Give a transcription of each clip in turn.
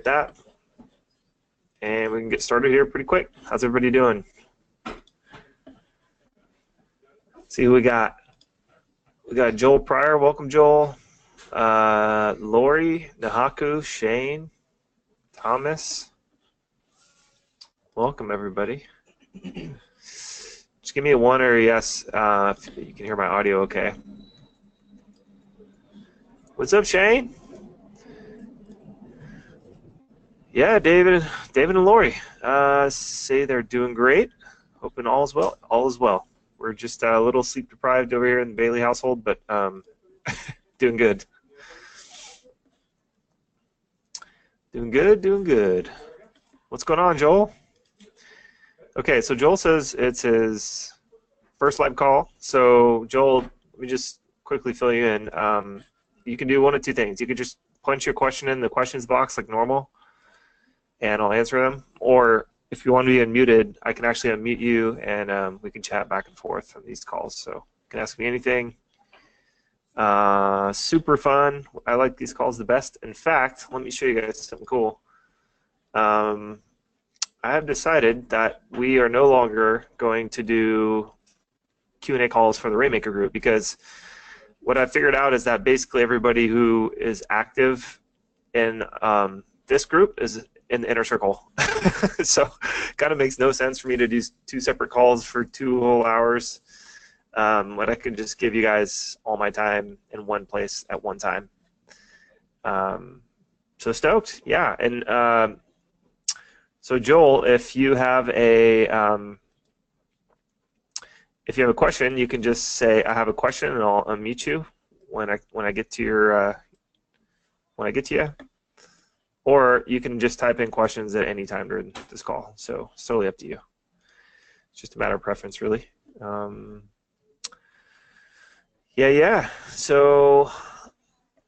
that, and we can get started here pretty quick. How's everybody doing? See who we got. We got Joel Pryor. Welcome, Joel. Lori, Nahaku, Shane, Thomas. Welcome, everybody. Just give me a 1 or a yes if you can hear my audio okay. What's up, Shane? Yeah, David and Lori say they're doing great. Hoping all is well. All is well. We're just a little sleep deprived over here in the Bailey household, but doing good. Doing good, doing good. What's going on, Joel? Okay, so Joel says it's his first live call. So Joel, let me just quickly fill you in. You can do one of two things. You can just punch your question in the questions box like normal, and I'll answer them. Or if you want to be unmuted, I can actually unmute you, and we can chat back and forth on these calls. So you can ask me anything. Super fun. I like these calls the best. In fact, let me show you guys something cool. I have decided that we are no longer going to do Q&A calls for the Rainmaker group, because what I figured out is that basically everybody who is active in this group is in the inner circle. So it kind of makes no sense for me to do 2 separate calls for 2 whole hours when I can just give you guys all my time in one place at one time. So stoked, yeah. And so Joel, if you have a question, you can just say I have a question, and I'll unmute you when I get to your you. Or you can just type in questions at any time during this call. So it's totally up to you. It's just a matter of preference, really. Yeah. So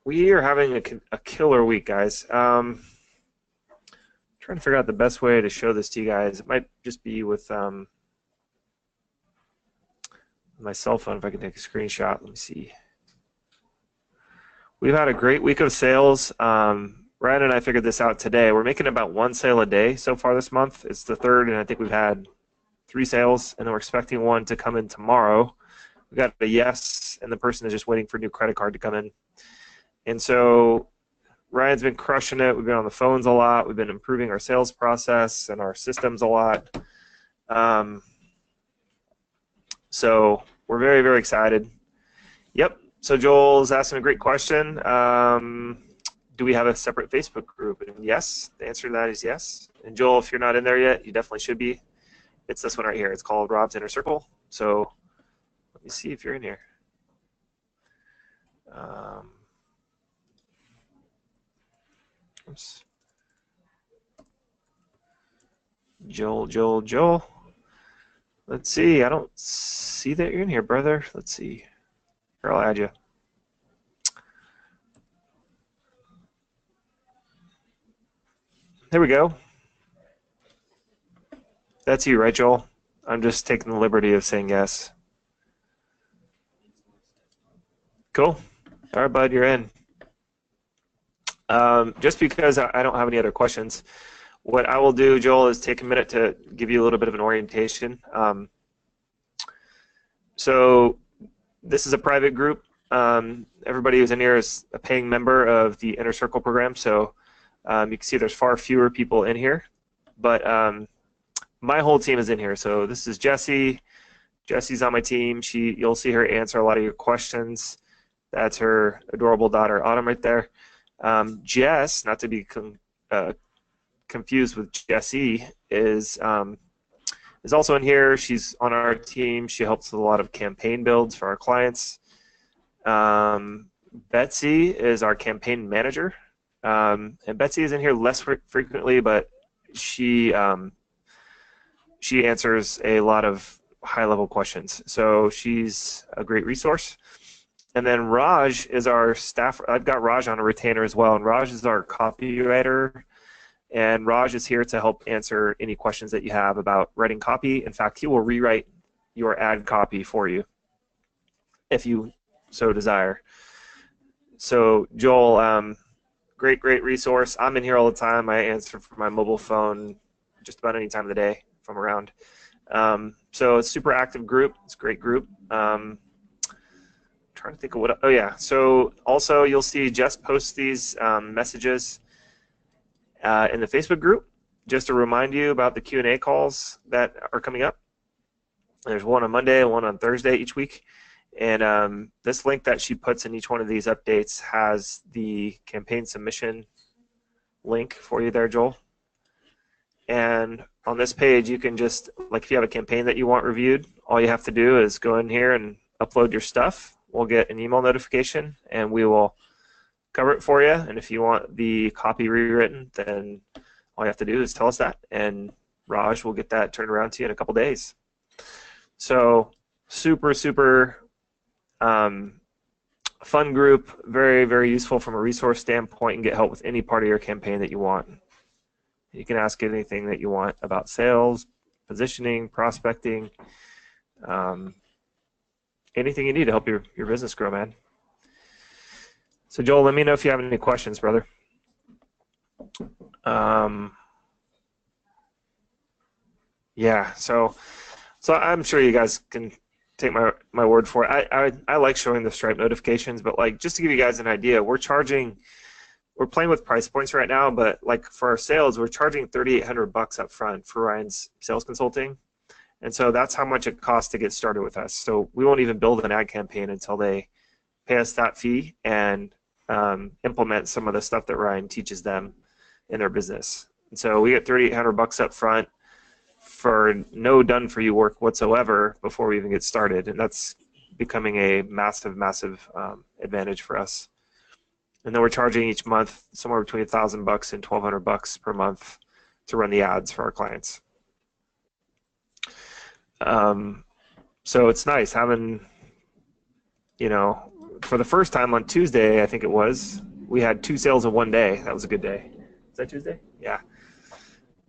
we are having a killer week, guys. Trying to figure out the best way to show this to you guys. It might just be with my cell phone, if I can take a screenshot. Let me see. We've had a great week of sales. Ryan and I figured this out today. We're making about 1 sale a day so far this month. It's the 3rd, and I think we've had 3 sales, and we're expecting one to come in tomorrow. We got a yes, and the person is just waiting for a new credit card to come in. And so Ryan's been crushing it. We've been on the phones a lot. We've been improving our sales process and our systems a lot. So we're very, very excited. Yep. So Joel's asking a great question. Do we have a separate Facebook group? And yes, the answer to that is yes. And Joel, if you're not in there yet, you definitely should be. It's this one right here. It's called Rob's Inner Circle. So let me see if you're in here. Oops. Joel. Let's see. I don't see that you're in here, brother. Let's see. Here, I'll add you. There we go. That's you, right, Joel? I'm just taking the liberty of saying yes. Cool. All right, bud, you're in. Just because I don't have any other questions, what I will do, Joel, is take a minute to give you a little bit of an orientation. So this is a private group. Everybody who's in here is a paying member of the Inner Circle program, so you can see there's far fewer people in here. But my whole team is in here. So this is Jessie. Jessie's on my team. You'll see her answer a lot of your questions. That's her adorable daughter, Autumn, right there. Jess, not to be confused with Jessie, is also in here. She's on our team. She helps with a lot of campaign builds for our clients. Betsy is our campaign manager. And Betsy is in here less frequently, but she answers a lot of high-level questions. So she's a great resource. And then Raj is our staff. I've got Raj on a retainer as well, and Raj is our copywriter. And Raj is here to help answer any questions that you have about writing copy. In fact, he will rewrite your ad copy for you if you so desire. So Joel, Great resource. I'm in here all the time. I answer from my mobile phone just about any time of the day if I'm around. So it's a super active group. It's a great group. Trying to think of what. Oh yeah. So also you'll see Jess posts these messages in the Facebook group just to remind you about the Q&A calls that are coming up. There's one on Monday and one on Thursday each week. And this link that she puts in each one of these updates has the campaign submission link for you there, Joel. And on this page, you can just, like if you have a campaign that you want reviewed, all you have to do is go in here and upload your stuff. We'll get an email notification, and we will cover it for you. And if you want the copy rewritten, then all you have to do is tell us that, and Raj will get that turned around to you in a couple days. So super fun group, very useful from a resource standpoint, and get help with any part of your campaign that you want. You can ask anything that you want about sales, positioning, prospecting, anything you need to help your business grow, man. So Joel, let me know if you have any questions, brother. Yeah, so I'm sure you guys can take my word for it. I like showing the Stripe notifications, but like just to give you guys an idea, we're playing with price points right now, but like for our sales, we're charging $3,800 up front for Ryan's sales consulting. And so that's how much it costs to get started with us. So we won't even build an ad campaign until they pay us that fee and implement some of the stuff that Ryan teaches them in their business. And so we get $3,800 up front for no done-for-you work whatsoever before we even get started, and that's becoming a massive advantage for us. And then we're charging each month somewhere between $1,000 and $1,200 per month to run the ads for our clients. So it's nice having, you know, for the first time on Tuesday, I think it was, we had 2 sales in one day. That was a good day. Is that Tuesday? Yeah.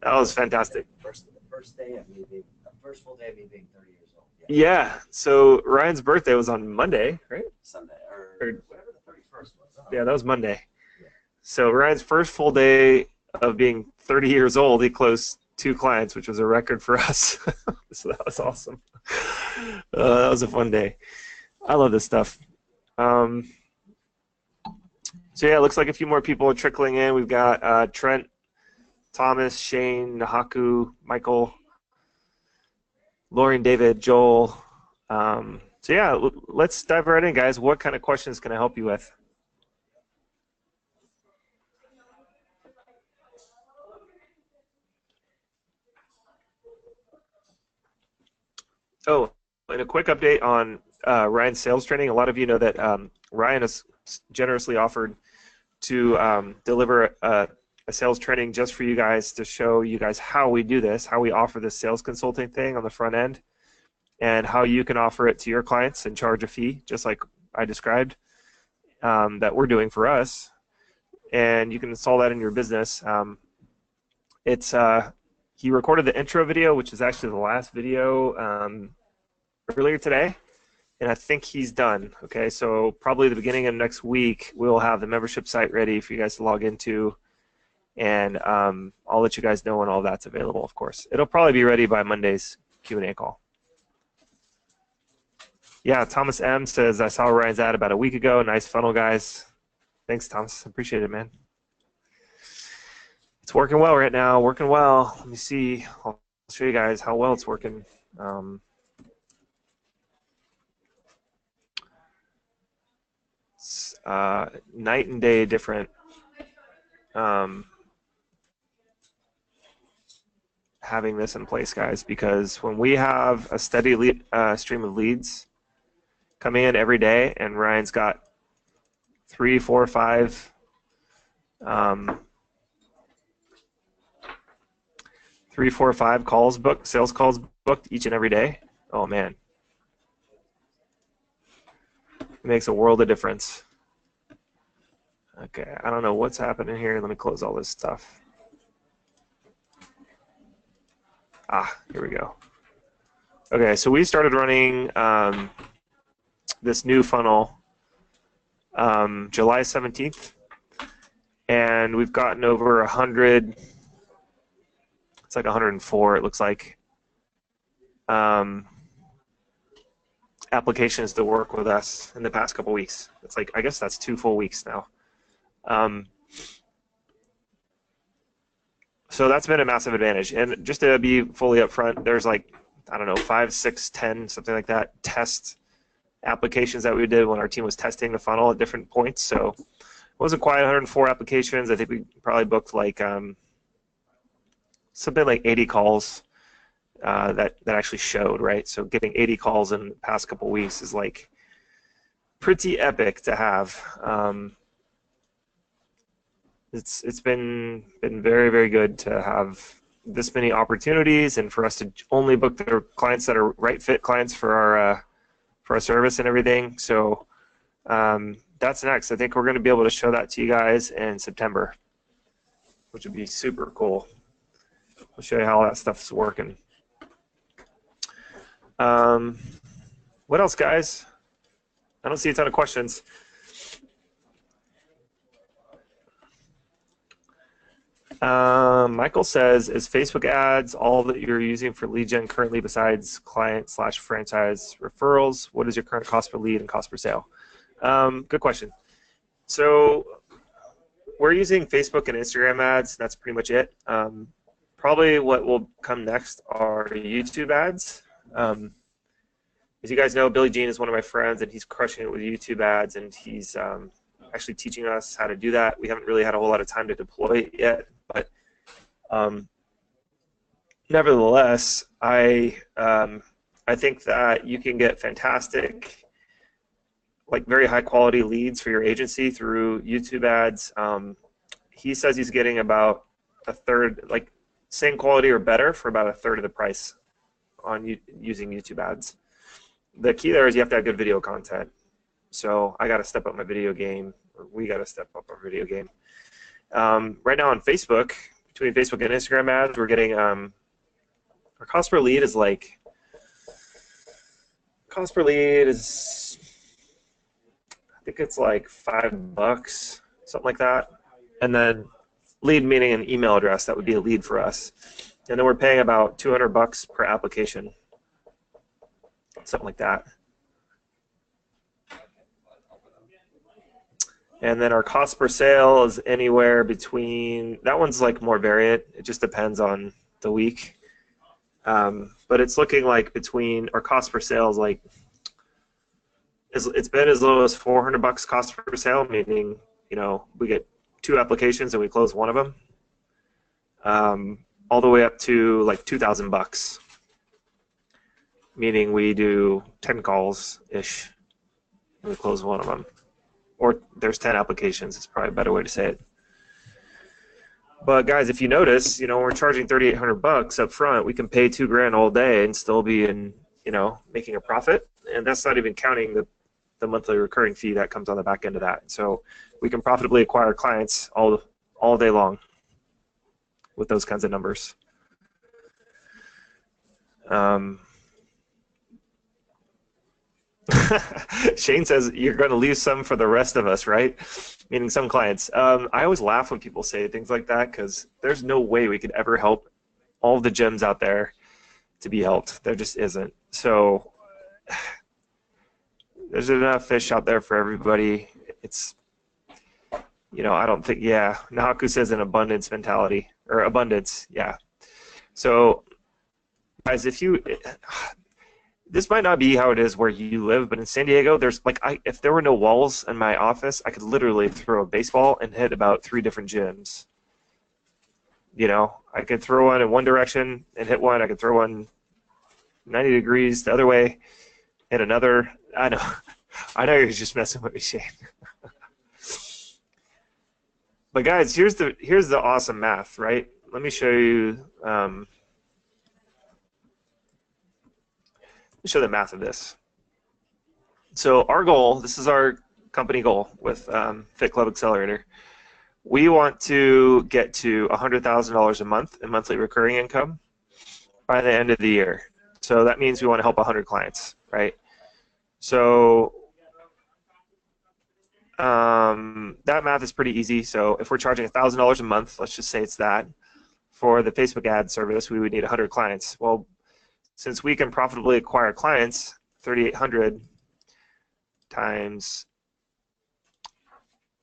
That was fantastic. First day of me being, the first full day of me being 30 years old. Yeah. So Ryan's birthday was on Monday, right? Sunday, or whatever the 31st was. Yeah, that was Monday. Yeah. So Ryan's first full day of being 30 years old, he closed 2 clients, which was a record for us. So that was awesome. That was a fun day. I love this stuff. So yeah, it looks like a few more people are trickling in. We've got Trent, Thomas, Shane, Nahaku, Michael, Lauren, David, Joel. So yeah, let's dive right in, guys. What kind of questions can I help you with? Oh, and a quick update on Ryan's sales training. A lot of you know that Ryan has generously offered to deliver a sales training just for you guys to show you guys how we do this, how we offer this sales consulting thing on the front end, and how you can offer it to your clients and charge a fee, just like I described, that we're doing for us. And you can install that in your business. He recorded the intro video, which is actually the last video earlier today, and I think he's done. Okay, so probably the beginning of next week, we'll have the membership site ready for you guys to log into, and I'll let you guys know when all that's available, of course. It'll probably be ready by Monday's Q&A call. Yeah, Thomas M. says, I saw Ryan's ad about a week ago. Nice funnel, guys. Thanks, Thomas. Appreciate it, man. It's working well right now, working well. Let me see. I'll show you guys how well it's working. It's night and day different. Having this in place, guys, because when we have a steady stream of leads come in every day, and Ryan's got 3, 4, 5 3, 4, 5 calls booked, sales calls booked each and every day. Oh man, it makes a world of difference. Okay, I don't know what's happening here. Let me close all this stuff. Here we go. Okay, so we started running this new funnel July 17th, and we've gotten over 100. It's like 104. It looks like. Applications to work with us in the past couple weeks. It's like, I guess that's 2 full weeks now. So that's been a massive advantage. And just to be fully upfront, there's like, I don't know, 5, 6, 10, something like that, test applications that we did when our team was testing the funnel at different points. So it wasn't quite 104 applications. I think we probably booked like something like 80 calls that actually showed, right? So getting 80 calls in the past couple weeks is like pretty epic to have. It's been very, very good to have this many opportunities, and for us to only book the clients that are right fit clients for our service and everything. So that's next. I think we're going to be able to show that to you guys in September, which would be super cool. I'll show you how that stuff's working. What else, guys? I don't see a ton of questions. Michael says, is Facebook ads all that you're using for lead gen currently besides client/franchise referrals? What is your current cost per lead and cost per sale? Good question. So we're using Facebook and Instagram ads. That's pretty much it. Probably what will come next are YouTube ads. As you guys know, Billy Jean is one of my friends, and he's crushing it with YouTube ads, and he's actually teaching us how to do that. We haven't really had a whole lot of time to deploy it yet, but nevertheless, I think that you can get fantastic, like very high quality leads for your agency through YouTube ads. He says he's getting about a third, like same quality or better for about a third of the price on using YouTube ads. The key there is you have to have good video content. So I got to step up my video game, or we got to step up our video game. Right now on Facebook, between Facebook and Instagram ads, we're getting our cost per lead is like I think it's like $5, something like that. And then lead meaning an email address, that would be a lead for us. And then we're paying about $200 per application, something like that. And then our cost per sale is anywhere between, that one's like more variant. It just depends on the week. But it's looking like between, our cost per sale is like, it's been as low as $400 cost per sale, meaning, you know, we get 2 applications and we close one of them, all the way up to like $2,000, meaning we do 10 calls-ish and we close one of them. Or there's 10 applications, it's probably a better way to say it. But guys, if you notice, you know, we're charging $3,800 up front, we can pay $2,000 all day and still be in, you know, making a profit. And that's not even counting the monthly recurring fee that comes on the back end of that. So we can profitably acquire clients all day long with those kinds of numbers. Shane says you're going to leave some for the rest of us, right? Meaning some clients. I always laugh when people say things like that, because there's no way we could ever help all the gems out there to be helped. There just isn't. So there's enough fish out there for everybody. It's, you know, I don't think, yeah, Nahaku says an abundance mentality, or abundance, yeah. So guys, if you, this might not be how it is where you live, but in San Diego, there's like, if there were no walls in my office, I could literally throw a baseball and hit about 3 different gyms. You know, I could throw one in one direction and hit one. I could throw one 90 degrees the other way, hit another. I know you're just messing with me, Shane. But guys, here's the awesome math, right? Let me show you. Show the math of this. So our goal, this is our company goal with Fit Club Accelerator. We want to get to $100,000 a month in monthly recurring income by the end of the year. So that means we want to help 100 clients, right? So that math is pretty easy. So if we're charging $1,000 a month, let's just say it's that. For the Facebook ad service, we would need 100 clients. Well, since we can profitably acquire clients, 3,800 times,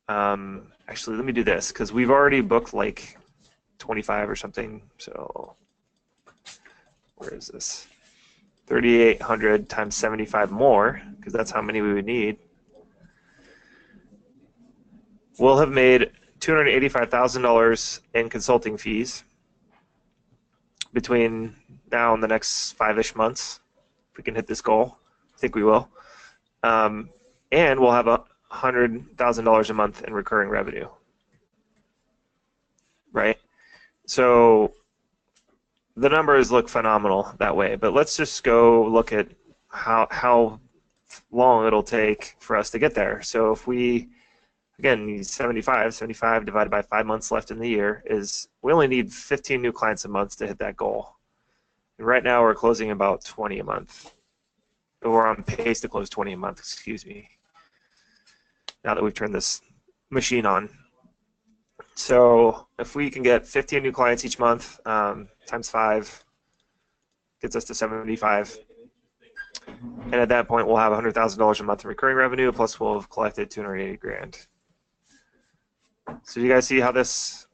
actually, let me do this, because we've already booked like 25 or something. So where is this? 3,800 times 75 more, because that's how many we would need. We'll have made $285,000 in consulting fees between now and the next 5-ish months, if we can hit this goal. I think we will. And we'll have $100,000 a month in recurring revenue, right? So the numbers look phenomenal that way, but let's just go look at how long it'll take for us to get there. So if we, again, need 75 divided by 5 months left in the year is, we only need 15 new clients a month to hit that goal. And right now we're closing about 20 a month. We're on pace to close 20 a month, excuse me, now that we've turned this machine on. So if we can get 15 new clients each month, times 5, gets us to 75. And at that point, we'll have $100,000 a month in recurring revenue, plus we'll have collected 280 grand. So you guys see how this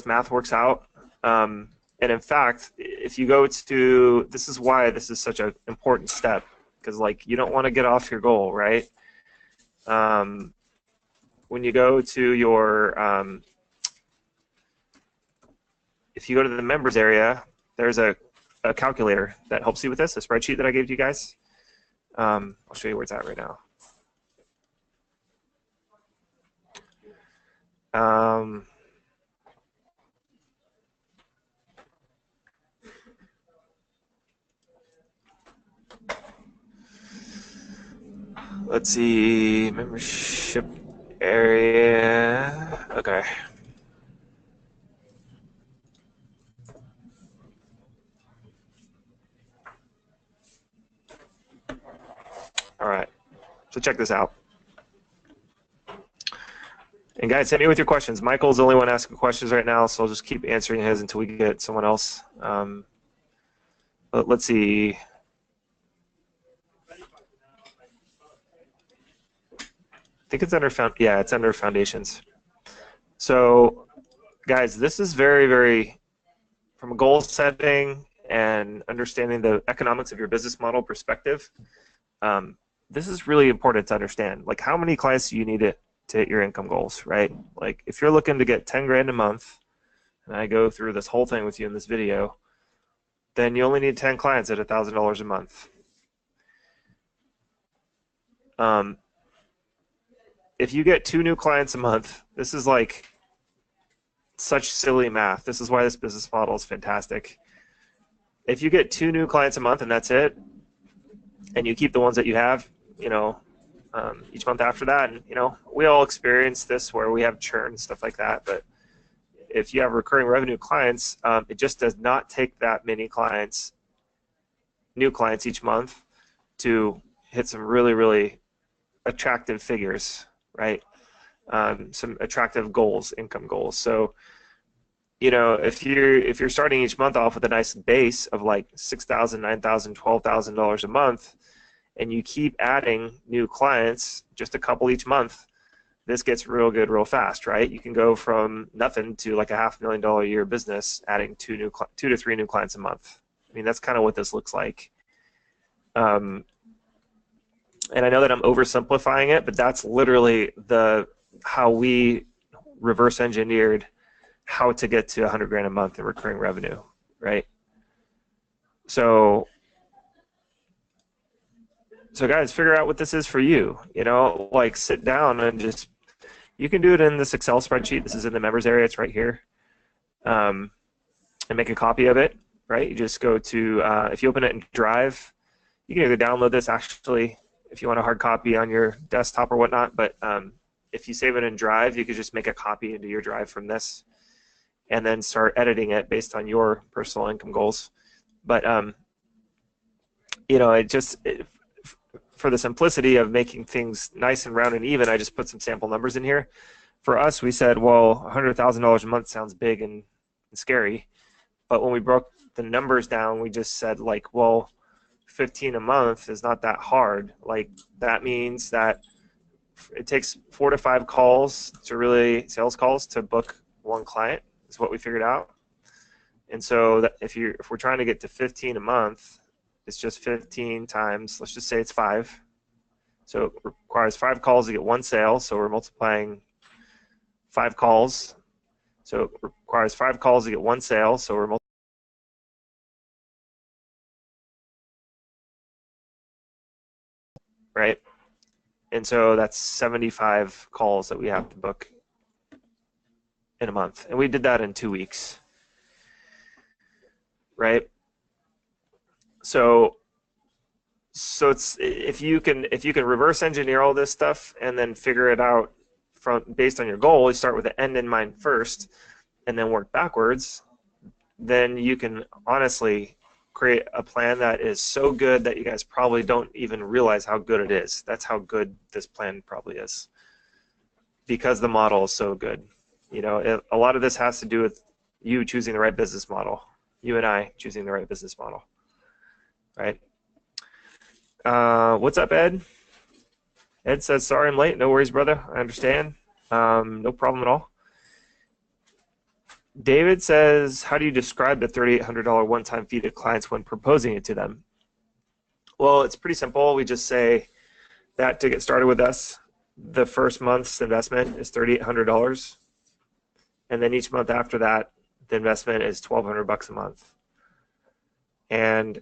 math works out? And in fact, if you go to, this is why this is such an important step, because like you don't want to get off your goal, right? When you go to your, if you go to the members area, there's a calculator that helps you with this, a spreadsheet that I gave to you guys. I'll show you where it's at right now. Let's see, membership area, okay. All right, so check this out. And guys, hit me with your questions. Michael's the only one asking questions right now, so I'll just keep answering his until we get someone else. But let's see. I think it's under it's under foundations. So, guys, this is very, very, from a goal setting and understanding the economics of your business model perspective. This is really important to understand. Like, how many clients do you need to hit your income goals, right? Like, if you're looking to get 10 grand a month, and I go through this whole thing with you in this video, then you only need 10 clients at $1,000 a month. If you get 2 new clients a month, this is like such silly math. This is why this business model is fantastic. If you get 2 new clients a month and that's it, and you keep the ones that you have, you know, each month after that, and you know, we all experience this where we have churn and stuff like that, but if you have recurring revenue clients, it just does not take that many clients, new clients each month, to hit some really, really attractive figures, right? Some attractive goals, income goals. So, you know, if you're starting each month off with a nice base of like $6,000, $9,000, $12,000 a month, and you keep adding new clients, just a couple each month, this gets real good real fast, right? You can go from nothing to like a $500,000 a year business, adding 2 to 3 new clients a month. I mean, that's kind of what this looks like. And I know that I'm oversimplifying it, but that's literally how we reverse engineered how to get to 100 grand a month in recurring revenue, right? So guys, figure out what this is for you. You know, like sit down and just, you can do it in this Excel spreadsheet. This is in the members area. It's right here. And make a copy of it, right? You just go to, if you open it in Drive, you can either download this actually if you want a hard copy on your desktop or whatnot, but if you save it in Drive, you could just make a copy into your Drive from this and then start editing it based on your personal income goals. But, you know, for the simplicity of making things nice and round and even, I just put some sample numbers in here. For us, we said, well, $100,000 a month sounds big and scary. But when we broke the numbers down, we just said, like, well, 15 a month is not that hard. Like, that means that it takes 4 to 5 calls to really, sales calls to book one client is what we figured out. And so that if we're trying to get to 15 a month, it's just 15 times, let's just say it's 5. So it requires 5 calls to get one sale. So we're multiplying 5 calls. So it requires 5 calls to get one sale. So we're right? And so that's 75 calls that we have to book in a month. And we did that in 2 weeks, right? So it's, if you can reverse engineer all this stuff and then figure it out based on your goal, you start with the end in mind first and then work backwards, then you can honestly create a plan that is so good that you guys probably don't even realize how good it is. That's how good this plan probably is, because the model is so good. You know, a lot of this has to do with you choosing the right business model, you and I choosing the right business model, right? What's up, Ed? Ed says, sorry I'm late. No worries, brother. I understand. No problem at all. David says, how do you describe the $3,800 one-time fee to clients when proposing it to them? Well, it's pretty simple. We just say that to get started with us, the first month's investment is $3,800. And then each month after that, the investment is $1,200 a month. And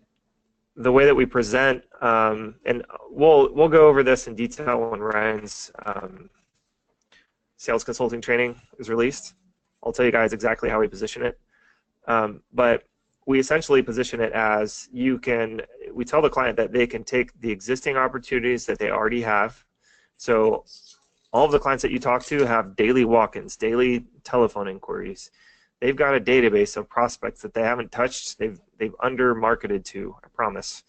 the way that we present, and we'll go over this in detail when Ryan's sales consulting training is released. I'll tell you guys exactly how we position it. But we essentially position it as we tell the client that they can take the existing opportunities that they already have. So all of the clients that you talk to have daily walk-ins, daily telephone inquiries. They've got a database of prospects that they haven't touched. They've under-marketed to, I promise.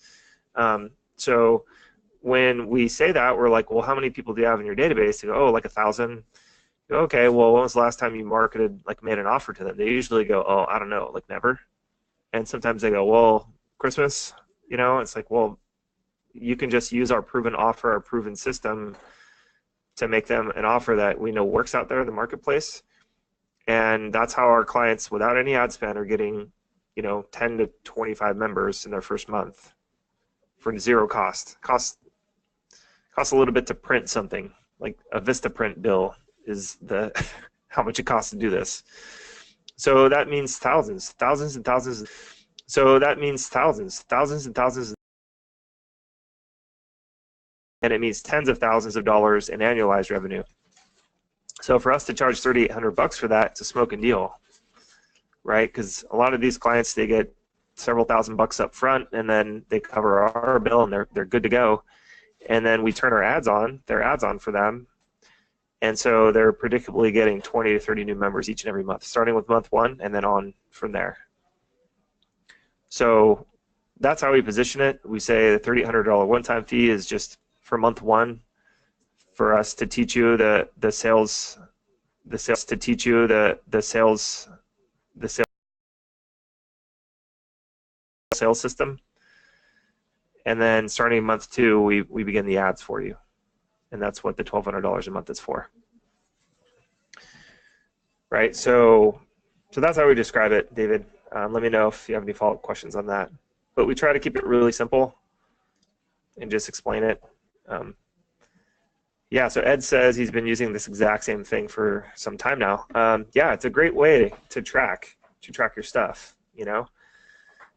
So when we say that, we're like, well, how many people do you have in your database? They go, oh, like 1,000. Okay, well, when was the last time you marketed, like made an offer to them? They usually go, oh, I don't know, like never. And sometimes they go, well, Christmas, you know. It's like, well, you can just use our proven offer, our proven system to make them an offer that we know works out there in the marketplace. And that's how our clients, without any ad spend, are getting, you know, 10 to 25 members in their first month for zero cost. Costs a little bit to print something, like a Vistaprint bill is how much it costs to do this. So that means thousands and thousands. So that means thousands and thousands. And it means tens of thousands of dollars in annualized revenue. So for us to charge $3,800 for that, it's a smoking deal, right? Because a lot of these clients, they get several $1,000s up front, and then they cover our bill, and they're good to go. And then we turn their ads on for them. And so they're predictably getting 20 to 30 new members each and every month, starting with month 1 and then on from there. So that's how we position it. We say the $3,800 one-time fee is just for month 1 for us to teach you the sales system. And then starting month 2, we begin the ads for you. And that's what the $1,200 a month is for. Right, so that's how we describe it, David. Let me know if you have any follow-up questions on that. But we try to keep it really simple and just explain it. Yeah, so Ed says he's been using this exact same thing for some time now. Yeah, it's a great way to track your stuff, you know,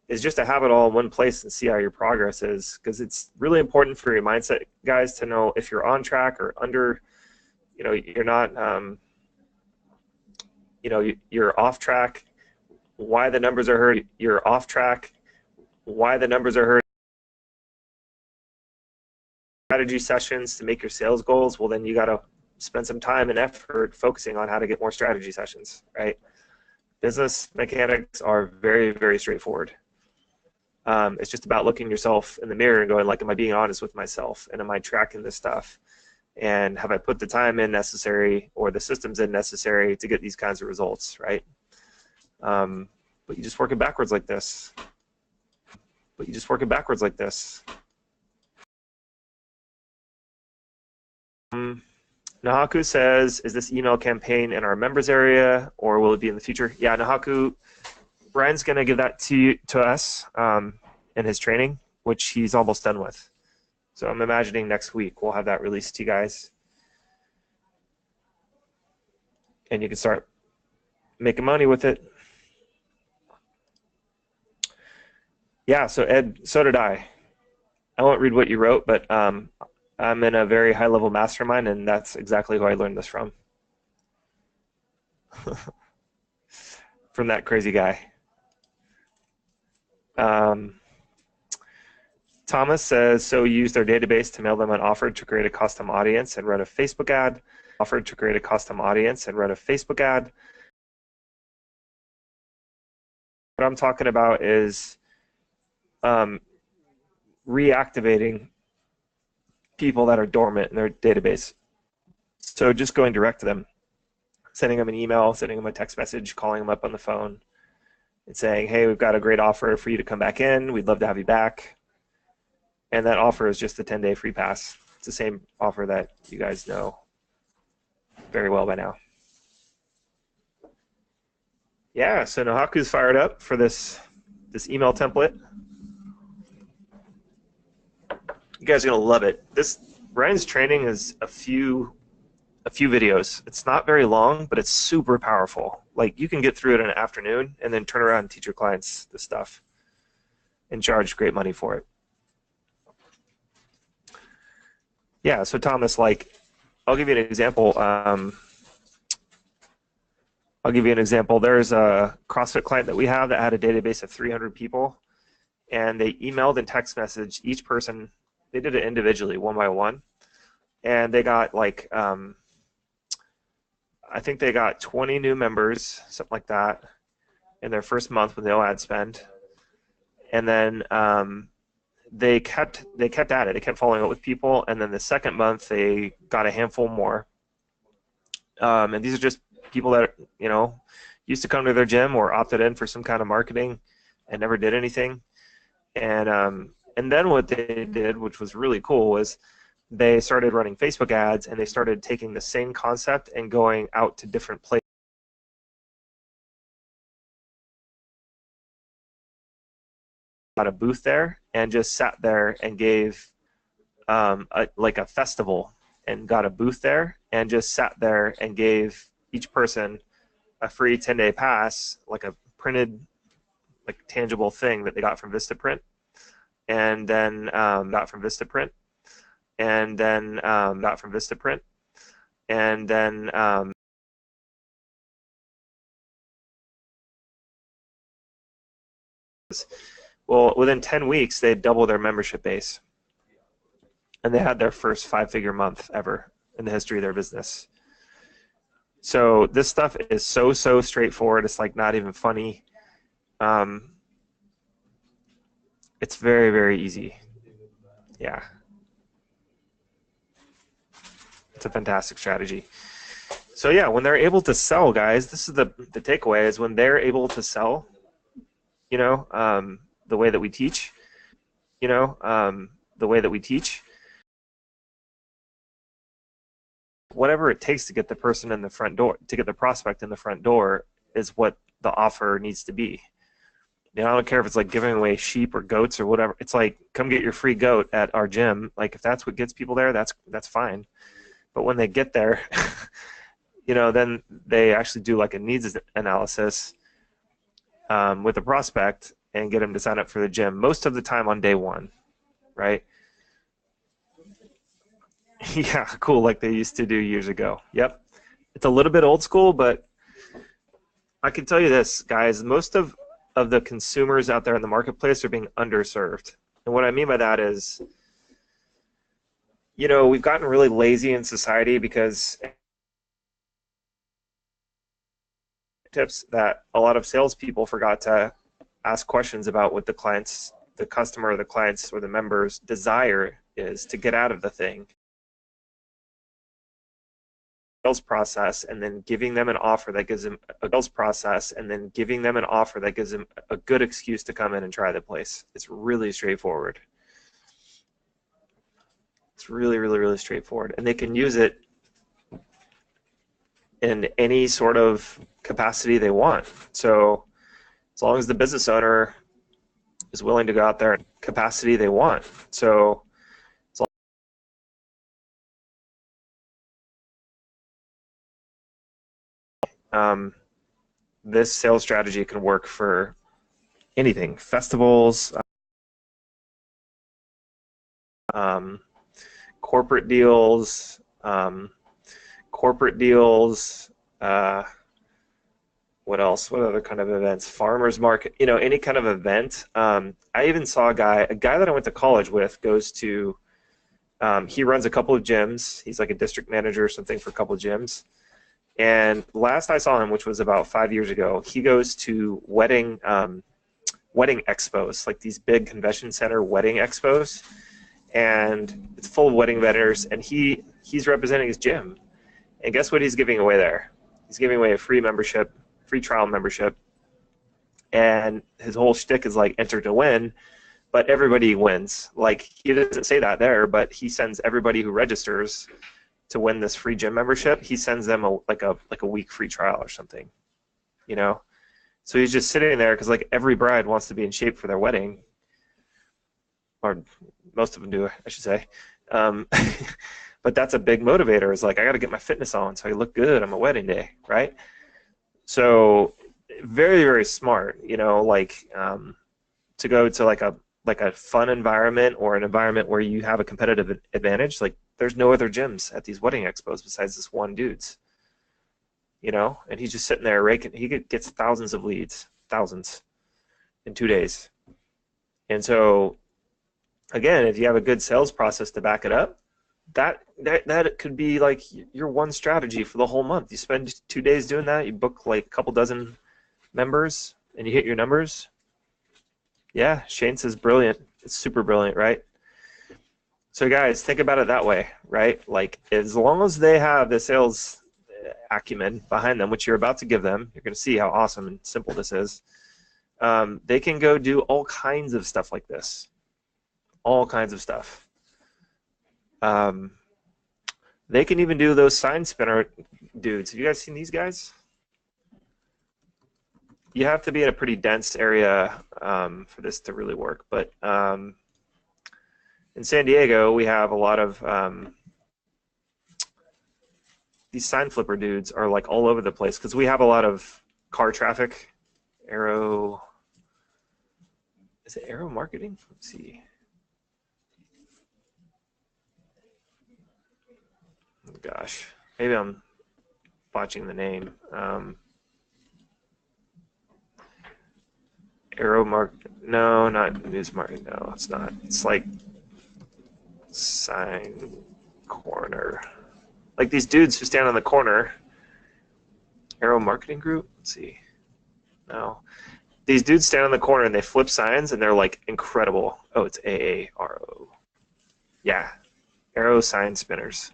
is just to have it all in one place and see how your progress is, because it's really important for your mindset, guys, to know if you're on track or under, you know, you're not, you know, you're off track, why the numbers are hurt, you're off track, why the numbers are hurt. Strategy sessions to make your sales goals, well, then you got to spend some time and effort focusing on how to get more strategy sessions, right? Business mechanics are very, very straightforward. It's just about looking yourself in the mirror and going like, am I being honest with myself? And am I tracking this stuff? And have I put the time in necessary or the systems in necessary to get these kinds of results, right? But you just work it backwards like this. Nahaku says, is this email campaign in our members area or will it be in the future? Yeah, Nahaku, Brian's going to give that to us in his training, which he's almost done with. So I'm imagining next week we'll have that released to you guys. And you can start making money with it. Yeah, so Ed, so did I. I won't read what you wrote, but I'm in a very high-level mastermind, and that's exactly who I learned this from. From that crazy guy. Thomas says, so use their database to mail them an offer to create a custom audience and run a Facebook ad. What I'm talking about is reactivating people that are dormant in their database. So just going direct to them, sending them an email, sending them a text message, calling them up on the phone, and saying, hey, we've got a great offer for you to come back in. We'd love to have you back. And that offer is just a 10-day free pass. It's the same offer that you guys know very well by now. Yeah, so Nahaku's fired up for this email template. You guys are gonna love it. Brian's training is a few videos. It's not very long, but it's super powerful. Like you can get through it in an afternoon and then turn around and teach your clients this stuff and charge great money for it. Yeah, so Thomas, like, I'll give you an example. There's a CrossFit client that we have that had a database of 300 people, and they emailed and text messaged each person. They did it individually, one by one, and they got like, I think they got 20 new members, something like that, in their first month with no ad spend, and then they kept at it. They kept following up with people, and then the second month they got a handful more. And these are just people that used to come to their gym or opted in for some kind of marketing and never did anything. And then what they did, which was really cool, was they started running Facebook ads, and they started taking the same concept and going out to different places. Got a booth there and just sat there and gave like a festival, and got a booth there and just sat there and gave each person a free 10-day pass, like a printed, like tangible thing that they got from Vistaprint, and then well, within 10 weeks, they doubled their membership base. And they had their first 5-figure month ever in the history of their business. So this stuff is so straightforward. It's like not even funny. It's very easy. Yeah. It's a fantastic strategy. So yeah, when they're able to sell, guys, this is the takeaway, is when they're able to sell, the way that we teach, whatever it takes to get the person in the front door, to get the prospect in the front door, is what the offer needs to be. I don't care if it's like giving away sheep or goats or whatever. It's like, come get your free goat at our gym. Like, if that's what gets people there, that's fine. But when they get there, then they actually do like a needs analysis with the prospect and get them to sign up for the gym, most of the time on day one, right? Yeah, cool, like they used to do years ago. Yep. It's a little bit old school, but I can tell you this, guys, most of the consumers out there in the marketplace are being underserved. And what I mean by that is, we've gotten really lazy in society because tips that a lot of salespeople forgot to ask questions about with the clients the customer or the clients or the members' desire is to get out of the thing. Sales process, and then giving them an offer that gives them a sales process, and then giving them an offer that gives them a good excuse to come in and try the place. It's really straightforward. It's really, really, really straightforward, and they can use it in any sort of capacity they want. So as long as the business owner is willing to go out there in capacity they want. So this sales strategy can work for anything, festivals, corporate deals, what else? What other kind of events? Farmers market, you know, any kind of event. I even saw a guy that I went to college with goes to, he runs a couple of gyms. He's like a district manager or something for a couple of gyms. And last I saw him, which was about 5 years ago, he goes to wedding expos, like these big convention center wedding expos, and it's full of wedding vendors, and he's representing his gym. And guess what he's giving away there? He's giving away a free membership, free trial membership, and his whole shtick is like enter to win, but everybody wins. Like, he doesn't say that there, but he sends everybody who registers to win this free gym membership, he sends them like a week free trial or something, you know. So he's just sitting there because like every bride wants to be in shape for their wedding, or most of them do, I should say. But that's a big motivator. Is like, I got to get my fitness on so I look good on my wedding day, right? So very, very smart, you know, like to go to like a fun environment or an environment where you have a competitive advantage. Like, there's no other gyms at these wedding expos besides this one dude's, you know, and he's just sitting there raking. He gets thousands of leads, thousands, in 2 days. And so, again, if you have a good sales process to back it up, that could be like your one strategy for the whole month. You spend 2 days doing that, you book like a couple dozen members, and you hit your numbers. Yeah, Shane says brilliant. It's super brilliant, right? So guys, think about it that way, right? Like, as long as they have the sales acumen behind them, which you're about to give them, you're going to see how awesome and simple this is. They can go do all kinds of stuff like this. All kinds of stuff. They can even do those sign spinner dudes. Have you guys seen these guys? You have to be in a pretty dense area for this to really work. But in San Diego, we have a lot of these sign flipper dudes are like all over the place because we have a lot of car traffic. Is it Arrow Marketing? Let's see. Oh, gosh, maybe I'm botching the name. No, not news marketing. No, it's not. It's like sign corner. Like these dudes who stand on the corner. Arrow Marketing Group? Let's see. No. These dudes stand on the corner and they flip signs and they're like incredible. Oh, it's AARO. Yeah. Arrow sign spinners.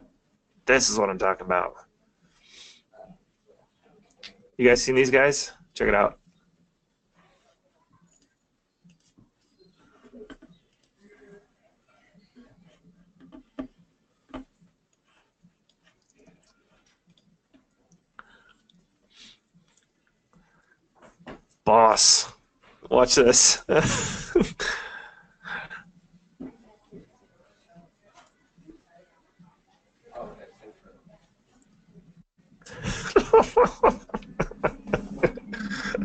This is what I'm talking about. You guys seen these guys? Check it out. Boss, watch this.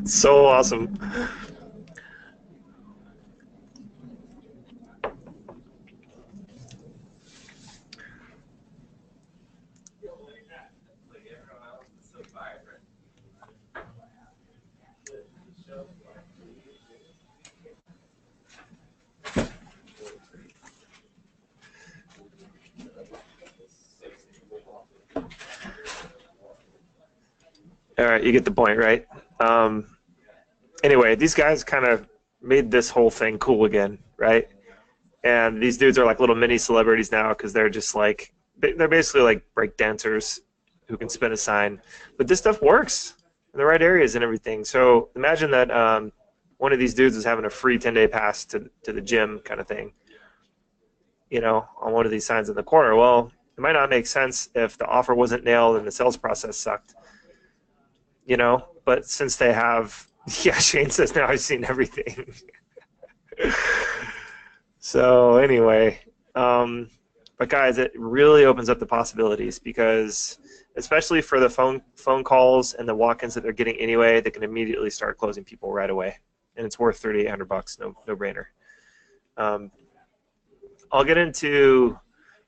So awesome. All right, you get the point, right? Anyway, these guys kind of made this whole thing cool again, right? And these dudes are like little mini celebrities now because they're just like, they're basically like break dancers who can spin a sign. But this stuff works in the right areas and everything. So imagine that one of these dudes is having a free 10-day pass to the gym kind of thing, you know, on one of these signs in the corner. Well, it might not make sense if the offer wasn't nailed and the sales process sucked, you know, but since they have, yeah, Shane says now I've seen everything. So anyway, but guys, it really opens up the possibilities because especially for the phone calls and the walk-ins that they're getting anyway, they can immediately start closing people right away, and it's worth $3,800, no brainer. I'll get into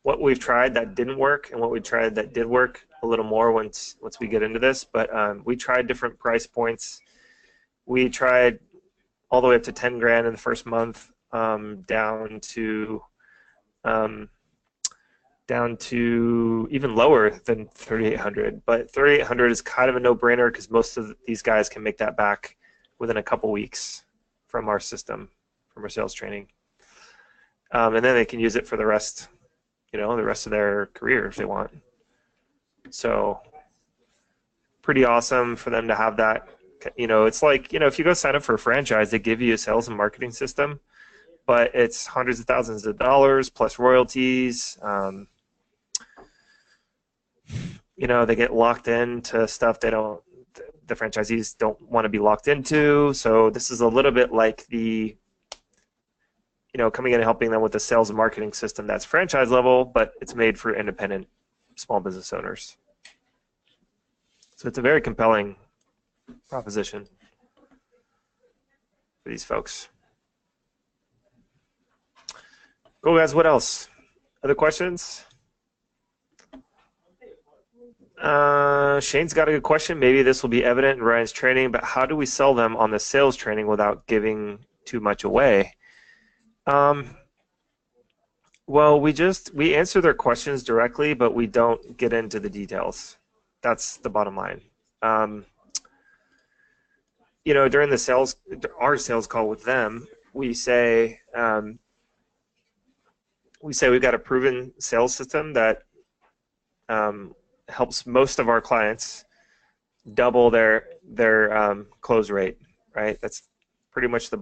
what we've tried that didn't work and what we tried that did work a little more once we get into this. But we tried different price points. We tried all the way up to 10 grand in the first month, down to even lower than 3,800. But 3,800 is kind of a no-brainer because most of these guys can make that back within a couple weeks from our system, from our sales training. And then they can use it for the rest, you know, the rest of their career if they want. So pretty awesome for them to have that. You know, it's like, you know, if you go sign up for a franchise, they give you a sales and marketing system, but it's hundreds of thousands of dollars plus royalties. You know, they get locked into stuff the franchisees don't want to be locked into. So this is a little bit like the, you know, coming in and helping them with the sales and marketing system that's franchise level, but it's made for independent small business owners. So it's a very compelling proposition for these folks. Cool, guys. What else? Other questions? Shane's got a good question. Maybe this will be evident in Ryan's training, but how do we sell them on the sales training without giving too much away? Well, we answer their questions directly, but we don't get into the details. That's the bottom line. You know, during our sales call with them, we say we've got a proven sales system that helps most of our clients double their close rate. Right? That's pretty much the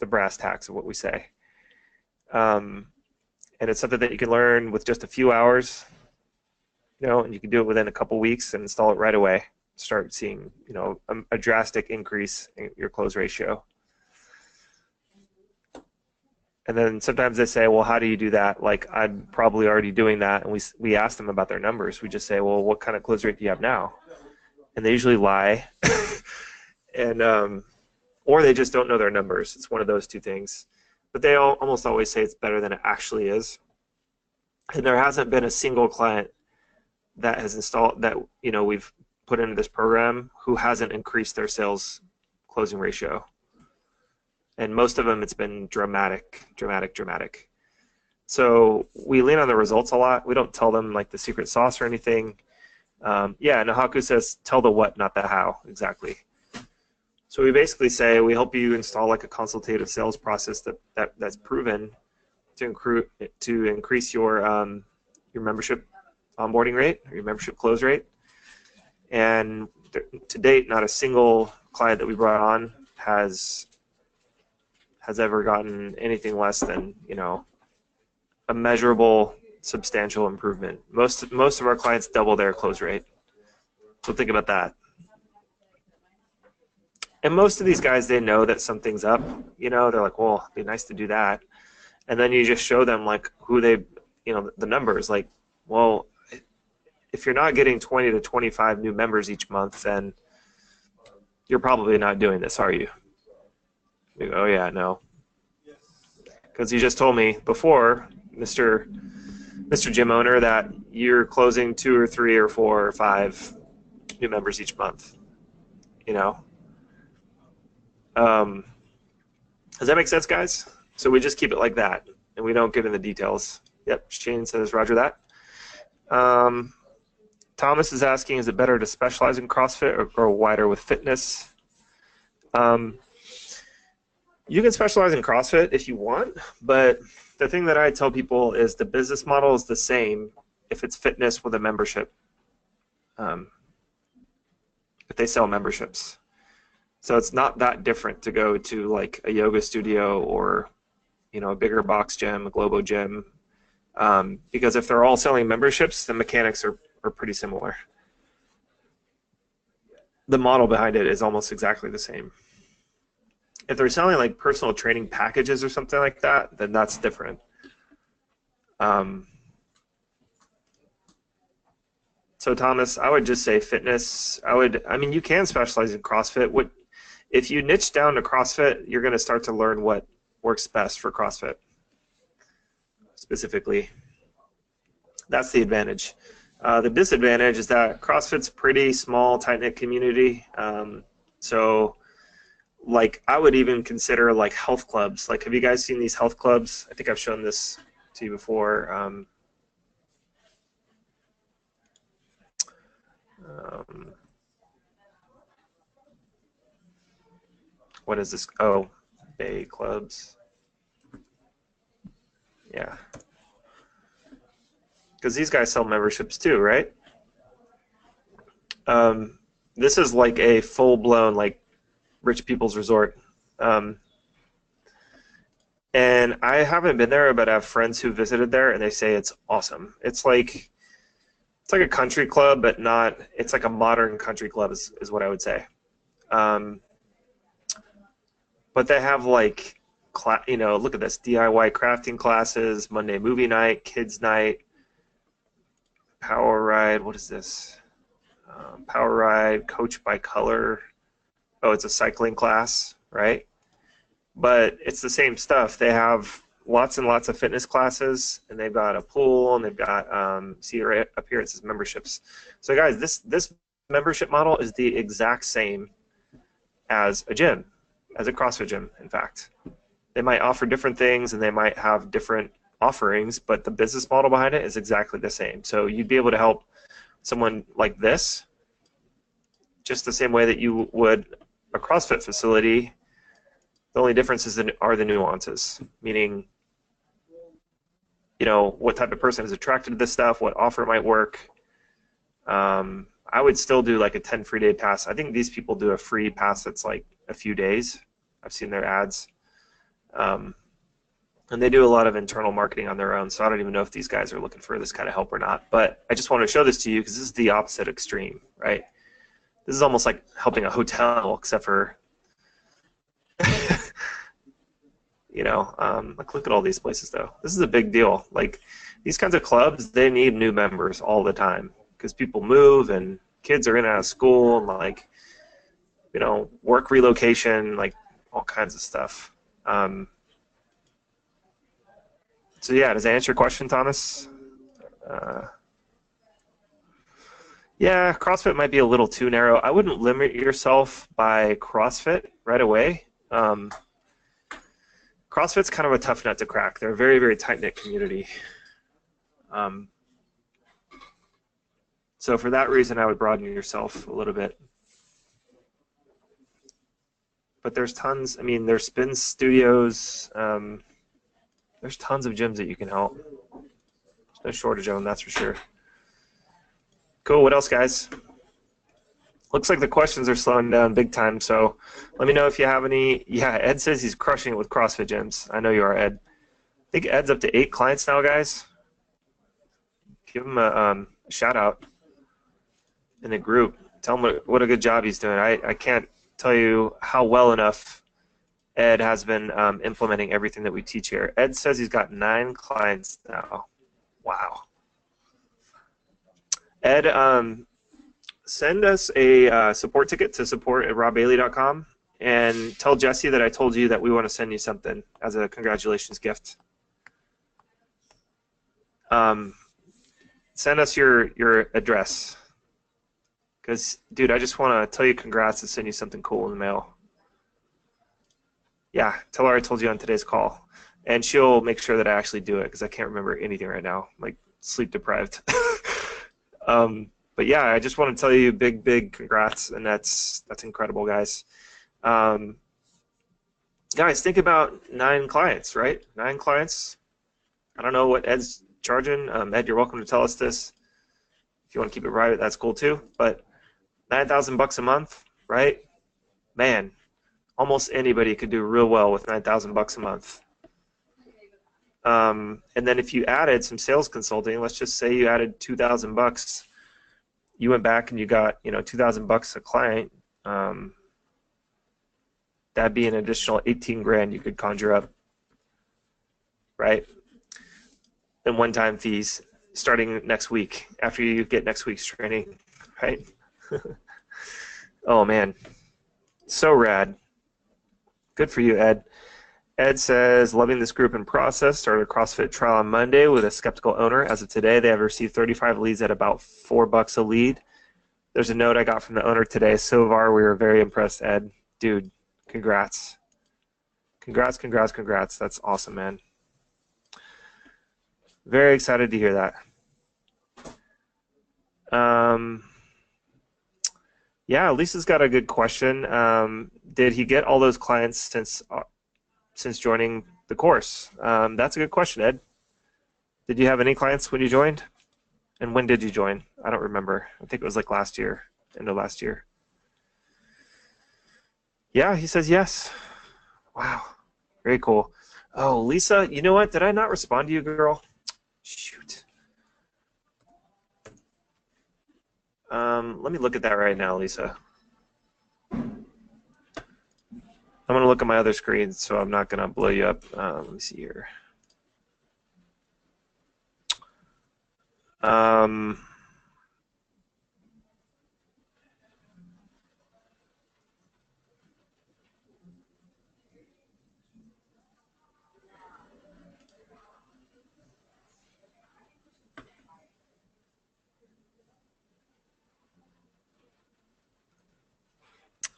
brass tacks of what we say. And it's something that you can learn with just a few hours, you know, and you can do it within a couple weeks and install it right away. Start seeing, you know, a drastic increase in your close ratio. And then sometimes they say, well, how do you do that? Like, I'm probably already doing that. And we ask them about their numbers. We just say, well, what kind of close rate do you have now? And they usually lie. And or they just don't know their numbers. It's one of those two things. But they almost always say it's better than it actually is. And there hasn't been a single client that has installed that, you know, we've put into this program who hasn't increased their sales closing ratio. And most of them, it's been dramatic. So we lean on the results a lot. We don't tell them like the secret sauce or anything. Yeah, Nahaku says, tell the what, not the how, exactly. So we basically say we help you install like a consultative sales process that's proven to increase your membership onboarding rate, or your membership close rate. And to date, not a single client that we brought on has ever gotten anything less than, you know, a measurable, substantial improvement. Most of our clients double their close rate. So think about that. And most of these guys, they know that something's up. You know, they're like, well, it'd be nice to do that. And then you just show them like who they, you know, the numbers. Like, well, if you're not getting 20 to 25 new members each month, then you're probably not doing this, are you? You go, oh yeah, no. Because you just told me before, Mr. Gym Owner, that you're closing 2 or 3 or 4 or 5 new members each month. You know. Does that make sense, guys? So we just keep it like that, and we don't get in the details. Yep, Shane says, roger that. Thomas is asking, is it better to specialize in CrossFit or go wider with fitness? You can specialize in CrossFit if you want, but the thing that I tell people is the business model is the same if it's fitness with a membership, if they sell memberships. So it's not that different to go to like a yoga studio or, you know, a bigger box gym, a Globo gym, because if they're all selling memberships, the mechanics are pretty similar. The model behind it is almost exactly the same. If they're selling like personal training packages or something like that, then that's different. So Thomas, I would just say fitness. I mean, you can specialize in CrossFit. If you niche down to CrossFit, you're going to start to learn what works best for CrossFit specifically. That's the advantage. The disadvantage is that CrossFit's pretty small, tight-knit community. So, like, I would even consider like health clubs. Like, have you guys seen these health clubs? I think I've shown this to you before. What is this? Oh, Bay clubs. Yeah. Because these guys sell memberships too, right? This is like a full-blown like rich people's resort. And I haven't been there, but I have friends who visited there, and they say it's awesome. It's like a country club, but not. It's like a modern country club, is what I would say. But they have like, you know, look at this: DIY crafting classes, Monday movie night, kids night, power ride. What is this? Power ride, coach by color. Oh, it's a cycling class, right? But it's the same stuff. They have lots and lots of fitness classes, and they've got a pool, and they've got see right up here it says memberships. So guys, this membership model is the exact same as a gym, as a CrossFit gym. In fact, they might offer different things, and they might have different offerings, but the business model behind it is exactly the same. So you'd be able to help someone like this just the same way that you would a CrossFit facility. The only differences are the nuances, meaning, you know, what type of person is attracted to this stuff, what offer might work. I would still do like a 10 free day pass. I think these people do a free pass that's like a few days. I've seen their ads. And they do a lot of internal marketing on their own, so I don't even know if these guys are looking for this kind of help or not. But I just want to show this to you because this is the opposite extreme, right? This is almost like helping a hotel, except for you know, like look at all these places though. This is a big deal. Like these kinds of clubs, they need new members all the time because people move and kids are in and out of school and like, you know, work relocation, like all kinds of stuff. So yeah, does that answer your question, Thomas? Yeah, CrossFit might be a little too narrow. I wouldn't limit yourself by CrossFit right away. CrossFit's kind of a tough nut to crack. They're a very, very tight-knit community. So for that reason, I would broaden yourself a little bit. But there's tons. I mean, there's spin studios. There's tons of gyms that you can help. There's no shortage of them, that's for sure. Cool. What else, guys? Looks like the questions are slowing down big time, so let me know if you have any. Yeah, Ed says he's crushing it with CrossFit gyms. I know you are, Ed. I think Ed's up to 8 clients now, guys. Give him a shout out in the group. Tell him what a good job he's doing. I can't tell you how well enough Ed has been implementing everything that we teach here. Ed says he's got 9 clients now. Wow. Ed, send us a support ticket to support@robbailey.com and tell Jesse that I told you that we want to send you something as a congratulations gift. Send us your address. Because, dude, I just want to tell you congrats and send you something cool in the mail. Yeah, tell her I told you on today's call. And she'll make sure that I actually do it because I can't remember anything right now. I'm like sleep deprived. But yeah, I just want to tell you big congrats, and that's incredible, guys. guys, think about 9 clients, right? 9 clients. I don't know what Ed's charging. Ed, you're welcome to tell us this. If you want to keep it private, that's cool too. But $9,000 a month, right? Man, almost anybody could do real well with $9,000 a month. And then if you added some sales consulting, let's just say you added $2,000, you went back and you got, you know, $2,000 a client. That'd be an additional 18 grand you could conjure up, right? And one-time fees starting next week after you get next week's training, right? Oh man, so rad. Good for you, Ed. Ed says, loving this group and process. Started a CrossFit trial on Monday with a skeptical owner. As of today, they have received 35 leads at about $4 a lead. There's a note I got from the owner today. So far, we were very impressed, Ed. Dude, congrats. Congrats, congrats, congrats. That's awesome, man. Very excited to hear that. Yeah, Lisa's got a good question. Did he get all those clients since joining the course? That's a good question, Ed. Did you have any clients when you joined? And when did you join? I don't remember. I think it was like last year, end of last year. Yeah, he says yes. Wow, very cool. Oh, Lisa, you know what? Did I not respond to you, girl? Shoot. Let me look at that right now, Lisa. I'm going to look at my other screen, so I'm not going to blow you up. Let me see here.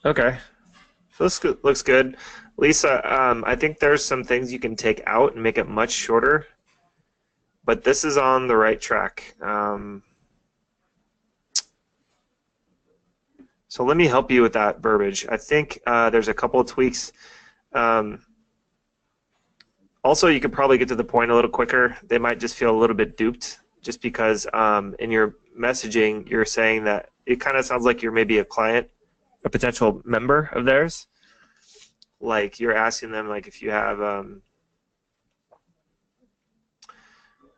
Okay, so this looks good. Lisa, I think there's some things you can take out and make it much shorter, but this is on the right track. So let me help you with that verbiage. I think there's a couple of tweaks. Also, you could probably get to the point a little quicker. They might just feel a little bit duped just because in your messaging, you're saying that it kind of sounds like you're maybe a client, a potential member of theirs. Like you're asking them like if you have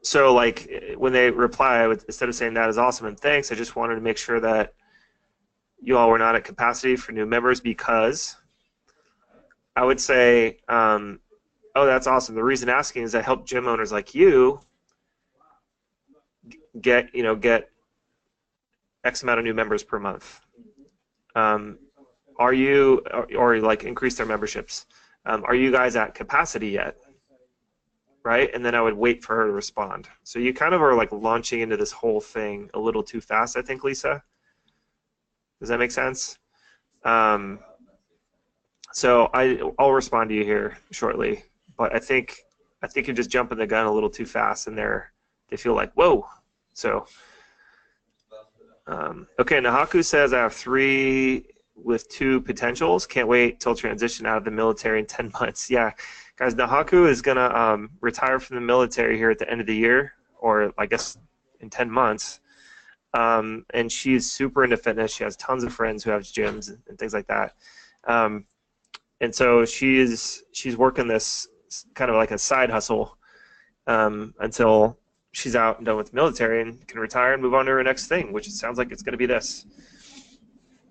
so like when they reply, I would, instead of saying that is awesome and thanks, I just wanted to make sure that you all were not at capacity for new members, because I would say, oh, that's awesome. The reason asking is I help gym owners like you get X amount of new members per month. Are you, or like increase their memberships? Are you guys at capacity yet? Right? And then I would wait for her to respond. So you kind of are like launching into this whole thing a little too fast, I think, Lisa. Does that make sense? So I'll respond to you here shortly, but I think you're just jumping the gun a little too fast, and they feel like, whoa. So okay, Nahaku says I have 3 with 2 potentials. Can't wait till transition out of the military in 10 months. Yeah, guys, Nahaku is gonna retire from the military here at the end of the year, or I guess in 10 months. And she's super into fitness. She has tons of friends who have gyms and things like that. And so she's working this kind of like a side hustle until she's out and done with the military and can retire and move on to her next thing, which it sounds like it's going to be this.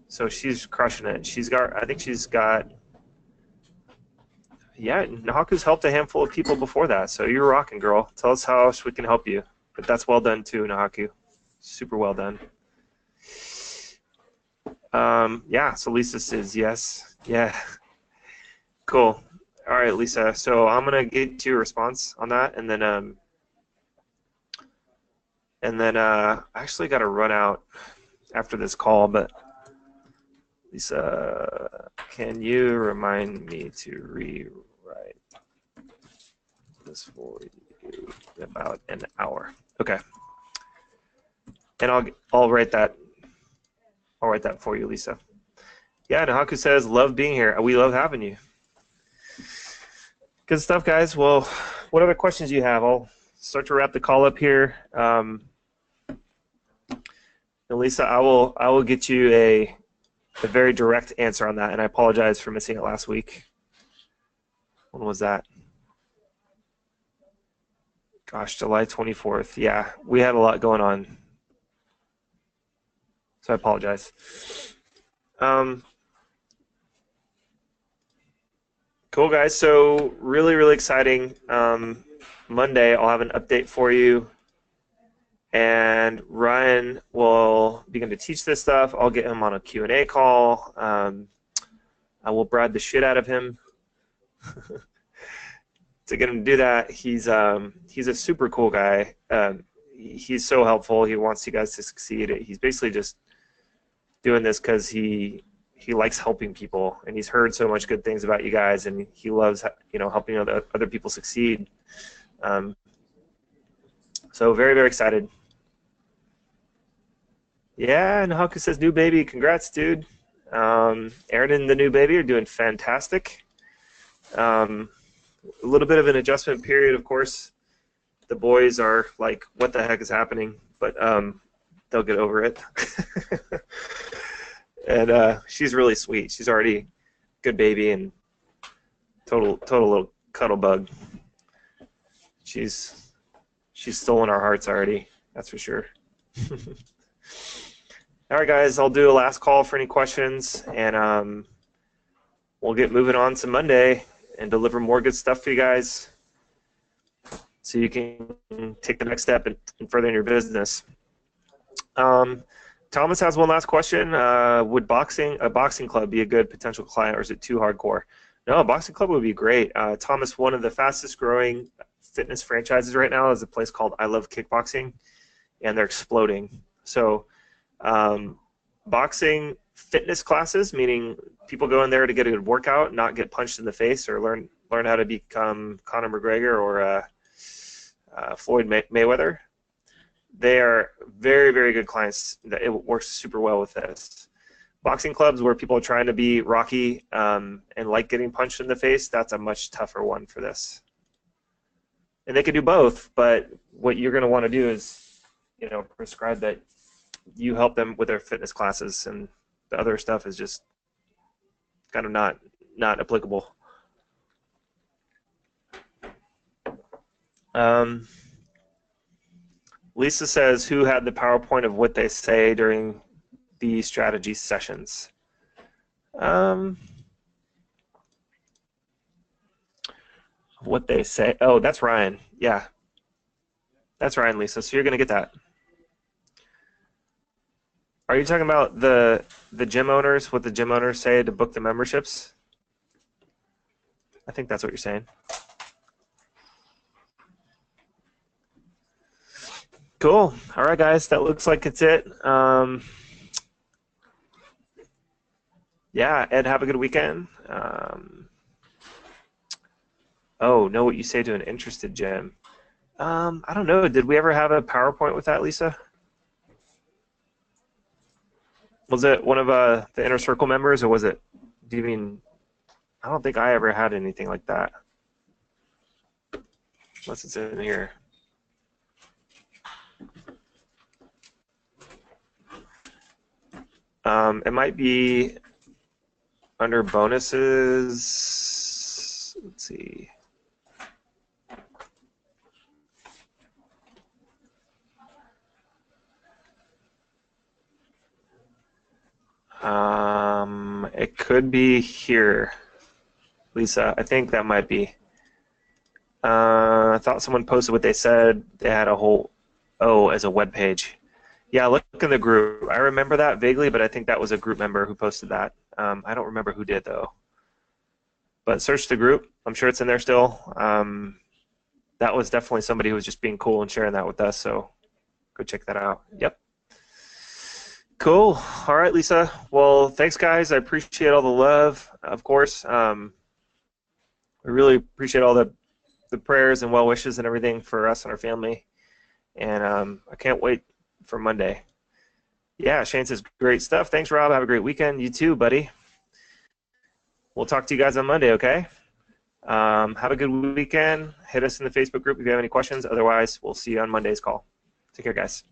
So she's crushing it. I think she's got, yeah, Nahaku's helped a handful of people before that. So you're rocking, girl. Tell us how else we can help you. But that's well done too, Nahaku. Super well done. Yeah, so Lisa says yes. Yeah. Cool. All right, Lisa. So I'm gonna get to your response on that, and then I actually got to run out after this call. But Lisa, can you remind me to rewrite this for you in about an hour? Okay. And I'll write that. I'll write that for you, Lisa. Yeah, Nahaku says, love being here. We love having you. Good stuff, guys. Well, what other questions do you have? I'll start to wrap the call up here. And Lisa, I will get you a very direct answer on that, and I apologize for missing it last week. When was that? Gosh, July 24th. Yeah, we had a lot going on, so I apologize. Cool, guys. So really, really exciting. Monday, I'll have an update for you, and Ryan will begin to teach this stuff. I'll get him on a Q&A call. I will bribe the shit out of him to get him to do that. He's a super cool guy. He's so helpful. He wants you guys to succeed. He's basically just doing this because he likes helping people, and he's heard so much good things about you guys, and he loves helping other people succeed. So very, very excited. Yeah, and Haku says new baby. Congrats, dude. Aaron and the new baby are doing fantastic. A little bit of an adjustment period, of course. The boys are like, what the heck is happening? But they'll get over it. And she's really sweet. She's already a good baby and total little cuddle bug. She's stolen our hearts already, that's for sure. All right, guys, I'll do a last call for any questions, and we'll get moving on to Monday and deliver more good stuff for you guys so you can take the next step in furthering your business. Thomas has one last question. Would a boxing club be a good potential client, or is it too hardcore? No, a boxing club would be great. Thomas, one of the fastest growing fitness franchises right now is a place called I Love Kickboxing, and they're exploding. So boxing fitness classes, meaning people go in there to get a good workout, not get punched in the face, or learn how to become Conor McGregor or Floyd Mayweather. They are very, very good clients. It works super well with this. Boxing clubs where people are trying to be Rocky and like getting punched in the face, that's a much tougher one for this. And they can do both, but what you're going to want to do is, prescribe that you help them with their fitness classes, and the other stuff is just kind of not applicable. Lisa says, who had the PowerPoint of what they say during the strategy sessions? What they say? Oh, that's Ryan. Yeah. That's Ryan, Lisa. So you're going to get that. Are you talking about the gym owners, what the gym owners say to book the memberships? I think that's what you're saying. Cool. All right, guys. That looks like it's it. Yeah, Ed, have a good weekend. Oh, know what you say to an interested gym. I don't know. Did we ever have a PowerPoint with that, Lisa? Was it one of the Inner Circle members, or was it, do you mean, I don't think I ever had anything like that. Unless it's in here. It might be under bonuses. Let's see. It could be here, Lisa. I think that might be. I thought someone posted what they said. They had a whole as a web page. Yeah, look in the group. I remember that vaguely, but I think that was a group member who posted that. I don't remember who did, though. But search the group. I'm sure it's in there still. That was definitely somebody who was just being cool and sharing that with us, so go check that out. Yep. Cool. All right, Lisa. Well, thanks, guys. I appreciate all the love, of course. We really appreciate all the prayers and well wishes and everything for us and our family. And I can't wait for Monday. Yeah, Shane says great stuff. Thanks, Rob. Have a great weekend. You too, buddy. We'll talk to you guys on Monday, okay? Have a good weekend. Hit us in the Facebook group if you have any questions. Otherwise, we'll see you on Monday's call. Take care, guys.